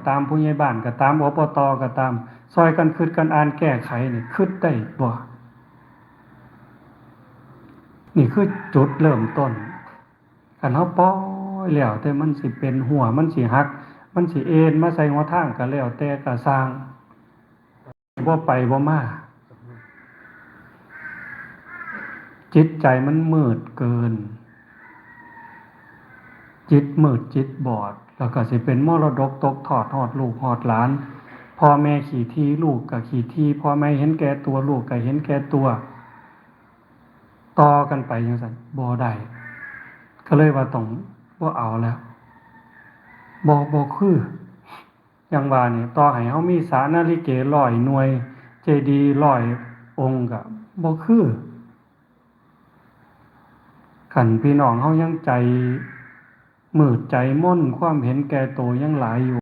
ตามผู้ใหญ่บ้านก็ตามอบตก็ตามซอยกันคิดกันอ่านแก้ไขนี่คิดได้บ่นี่คือจุดเริ่มต้นคันเฮาปล่อยแล้วแต่มันสิเป็นหัวมันสิหักมันสิเอ็นมาใส่หัวทางก็แล้วแต่ก็สร้างบ่ไปบ่มาจิตใจมันมืดเกินจิตมืดจิตบอดแล้วก็สิเป็นมรดกตกทอดฮอดลูกฮอดหลานพ่อแม่ขี้ทีลูกก็ขี้ทีพ่อแม่เห็นแก่ตัวลูกก็เห็นแก่ตัวต่อกันไปจังซั่นบ่ได้ก็เลยว่าต้องบ่เอาแล้วบ่คืออย่างว่านี่ต่อให้เฮามีศาลาลิเก100หน่วยเจดีย์100องค์ก็บ่คือคันพี่น้องเฮายังใจมืดใจมนความเห็นแก่ตัวยังหลายอยู่